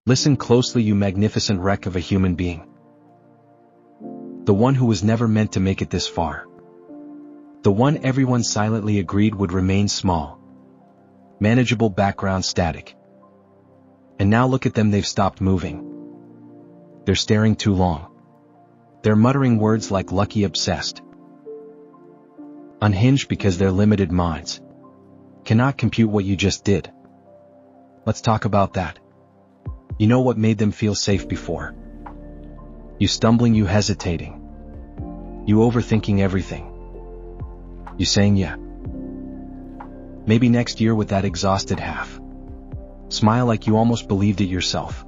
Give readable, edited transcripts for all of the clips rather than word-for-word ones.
Listen closely, you magnificent wreck of a human being. The one who was never meant to make it this far. The one everyone silently agreed would remain small. Manageable, background, static. And now look at them, they've stopped moving. They're staring too long. They're muttering words like lucky, obsessed. Unhinged because their limited minds cannot compute what you just did. Let's talk about that. You know what made them feel safe before? You stumbling, you hesitating. You overthinking everything. You saying yeah. Maybe next year with that exhausted half smile like you almost believed it yourself.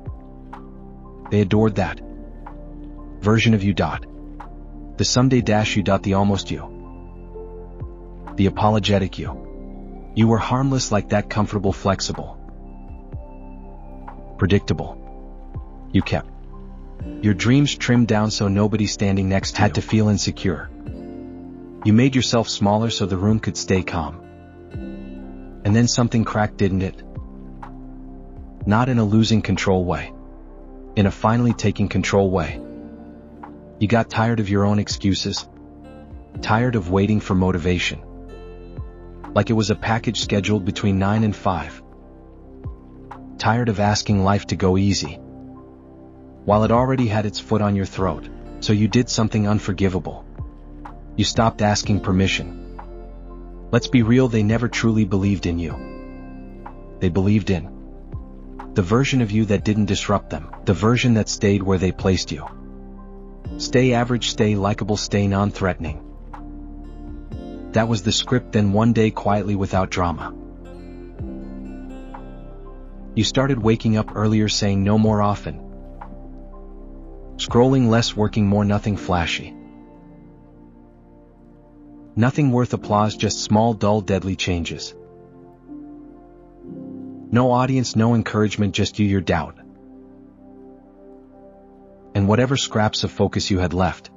They adored that version of you. The someday you. The almost you. The apologetic you. You were harmless like that, comfortable, flexible, predictable. You kept your dreams trimmed down so nobody standing next to you had to feel insecure. You made yourself smaller so the room could stay calm. And then something cracked, didn't it? Not in a losing control way. In a finally taking control way. You got tired of your own excuses. Tired of waiting for motivation. Like it was a package scheduled between 9 and 5. Tired of asking life to go easy while it already had its foot on your throat. So you did something unforgivable. You stopped asking permission. Let's be real, they never truly believed in you. They believed in the version of you that didn't disrupt them, the version that stayed where they placed you. Stay average, stay likable, stay non-threatening. That was the script. Then one day, quietly, without drama, you started waking up earlier, saying no more often, scrolling less, working more, nothing flashy. Nothing worth applause, just small, dull, deadly changes. No audience, no encouragement, just you, your doubt. And whatever scraps of focus you had left,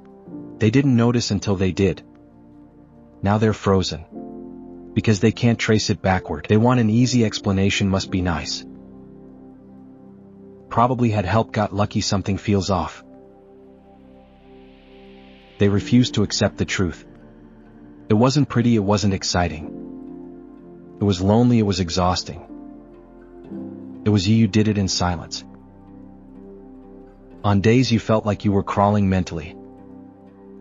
they didn't notice until they did. Now they're frozen. Because they can't trace it backward. They want an easy explanation, must be nice. Probably had help, got lucky, something feels off. They refuse to accept the truth. It wasn't pretty, it wasn't exciting. It was lonely, it was exhausting. It was you did it in silence. On days you felt like you were crawling mentally.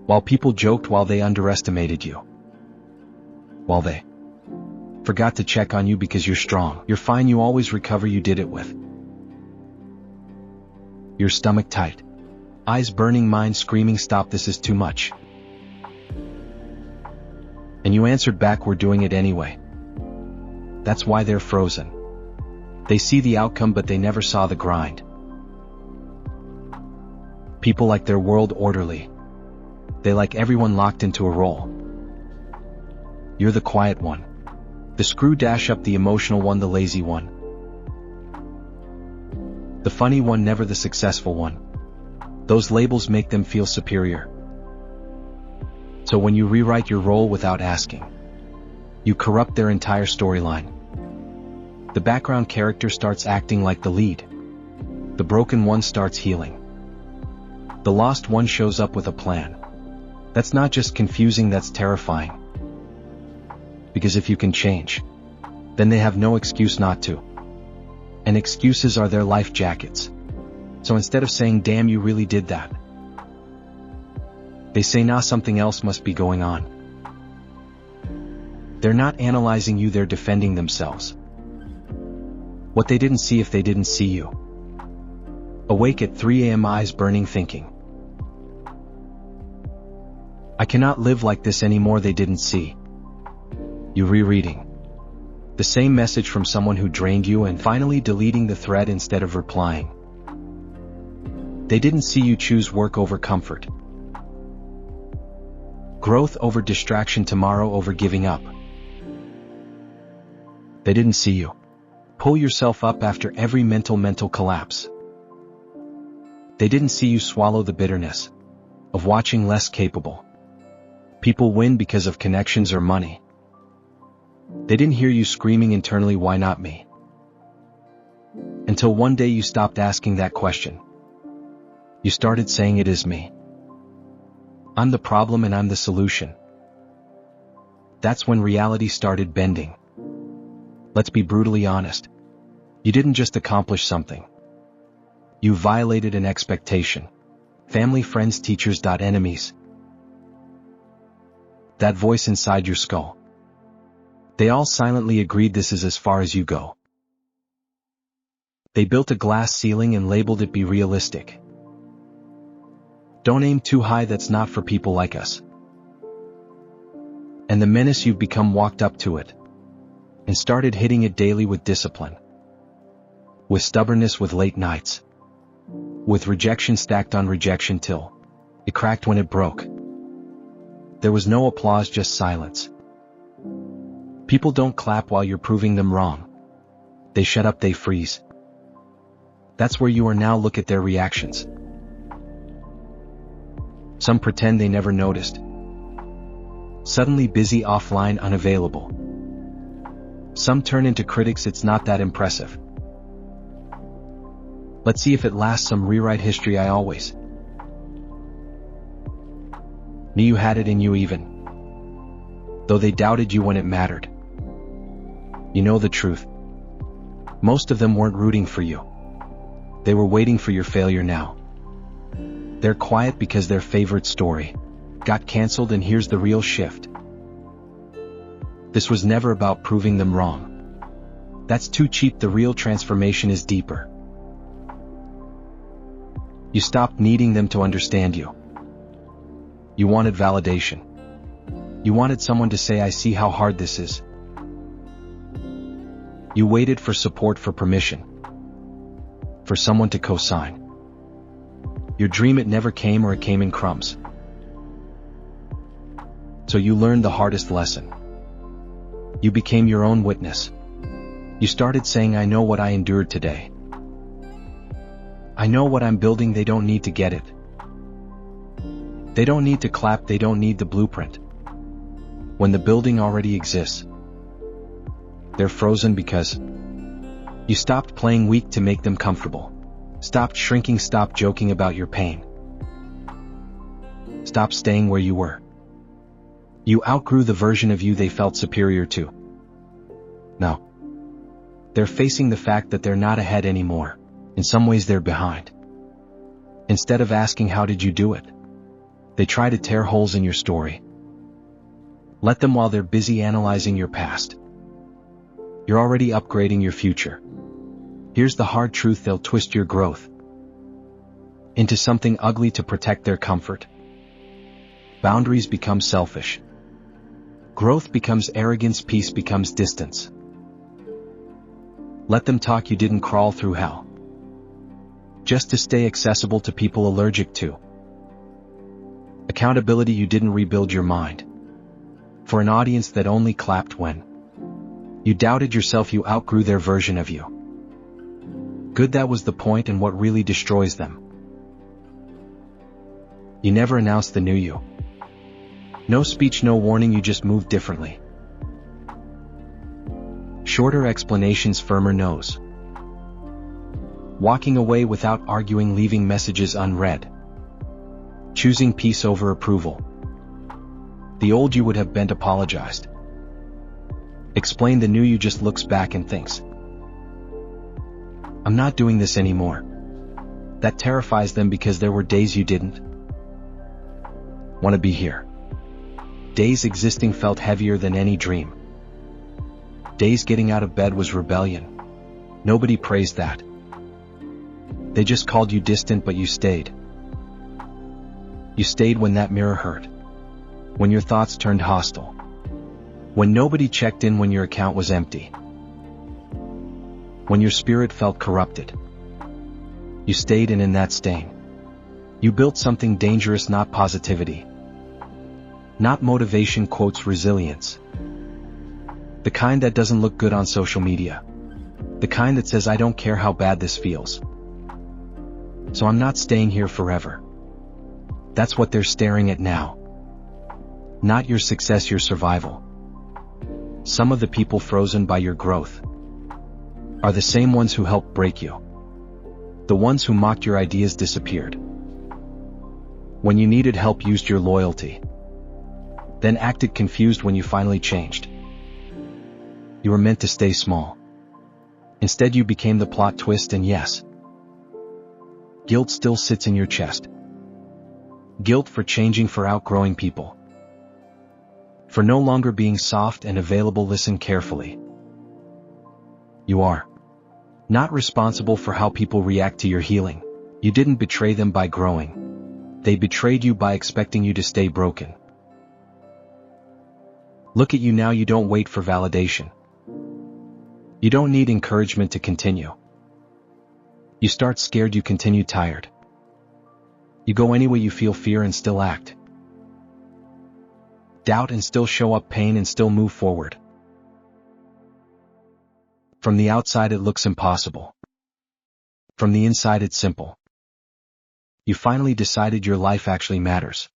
While people joked, while they underestimated you. While they forgot to check on you because you're strong, you're fine, you always recover, you did it with your stomach tight. Eyes burning, mind screaming, stop, this is too much. And you answered back, we're doing it anyway. That's why they're frozen. They see the outcome, but they never saw the grind. People like their world orderly. They like everyone locked into a role. You're the quiet one. The screw dash up, the emotional one, the lazy one. The funny one, never the successful one. Those labels make them feel superior. So when you rewrite your role without asking, you corrupt their entire storyline. The background character starts acting like the lead. The broken one starts healing. The lost one shows up with a plan. That's not just confusing, that's terrifying. Because if you can change, then they have no excuse not to. And excuses are their life jackets. So instead of saying, damn, you really did that, they say, nah, something else must be going on. They're not analyzing you, they're defending themselves. What they didn't see if they didn't see you. Awake at 3 a.m., eyes burning, thinking, I cannot live like this anymore, they didn't see you rereading the same message from someone who drained you and finally deleting the thread instead of replying. They didn't see you choose work over comfort, growth over distraction, tomorrow over giving up. They didn't see you pull yourself up after every mental collapse. They didn't see you swallow the bitterness of watching less capable people win because of connections or money. They didn't hear you screaming internally, why not me? Until one day you stopped asking that question. You started saying, it is me. I'm the problem and I'm the solution. That's when reality started bending. Let's be brutally honest. You didn't just accomplish something. You violated an expectation. Family, friends, teachers, enemies. That voice inside your skull. They all silently agreed this is as far as you go. They built a glass ceiling and labeled it be realistic. Don't aim too high, that's not for people like us. And the menace you've become walked up to it and started hitting it daily with discipline. With stubbornness, with late nights. With rejection stacked on rejection till it cracked when it broke. There was no applause, just silence. People don't clap while you're proving them wrong. They shut up, they freeze. That's where you are now. Look at their reactions. Some pretend they never noticed. Suddenly busy, offline, unavailable. Some turn into critics, it's not that impressive. Let's see if it lasts. Some rewrite history. I always knew you had it in you, even though they doubted you when it mattered. You know the truth. Most of them weren't rooting for you. They were waiting for your failure now. They're quiet because their favorite story got canceled, and here's the real shift. This was never about proving them wrong. That's too cheap. The real transformation is deeper. You stopped needing them to understand you. You wanted validation. You wanted someone to say, I see how hard this is. You waited for support, for permission, for someone to co-sign. Your dream, it never came, or it came in crumbs. So you learned the hardest lesson. You became your own witness. You started saying, I know what I endured today. I know what I'm building. They don't need to get it. They don't need to clap. They don't need the blueprint. When the building already exists, they're frozen because you stopped playing weak to make them comfortable. Stopped shrinking. Stopped joking about your pain. Stopped staying where you were. You outgrew the version of you they felt superior to. Now, they're facing the fact that they're not ahead anymore. In some ways they're behind. Instead of asking, how did you do it? They try to tear holes in your story. Let them while they're busy analyzing your past. You're already upgrading your future. Here's the hard truth, they'll twist your growth into something ugly to protect their comfort. Boundaries become selfish. Growth becomes arrogance. Peace becomes distance. Let them talk. You didn't crawl through hell just to stay accessible to people allergic to accountability. You didn't rebuild your mind for an audience that only clapped when you doubted yourself. You outgrew their version of you. Good, that was the point, and what really destroys them. You never announced the new you. No speech, no warning, you just moved differently. Shorter explanations, firmer no's. Walking away without arguing, leaving messages unread. Choosing peace over approval. The old you would have bent, apologized. Explain. The new you just looks back and thinks, I'm not doing this anymore. That terrifies them because there were days you didn't want to be here. Days existing felt heavier than any dream. Days getting out of bed was rebellion. Nobody praised that. They just called you distant, but you stayed. You stayed when that mirror hurt. When your thoughts turned hostile. When nobody checked in, when your account was empty. When your spirit felt corrupted. You stayed, and in that staying, you built something dangerous. Not positivity. Not motivation, quotes, resilience. The kind that doesn't look good on social media. The kind that says, I don't care how bad this feels, so I'm not staying here forever. That's what they're staring at now. Not your success, your survival. Some of the people frozen by your growth are the same ones who helped break you. The ones who mocked your ideas disappeared. When you needed help, used your loyalty. Then acted confused when you finally changed. You were meant to stay small. Instead, you became the plot twist, and yes, guilt still sits in your chest. Guilt for changing, for outgrowing people, for no longer being soft and available. Listen carefully. You are not responsible for how people react to your healing. You didn't betray them by growing. They betrayed you by expecting you to stay broken. Look at you now. You don't wait for validation. You don't need encouragement to continue. You start scared, you continue tired. You go anyway, you feel fear and still act. Doubt and still show up, pain and still move forward. From the outside it looks impossible. From the inside it's simple. You finally decided your life actually matters.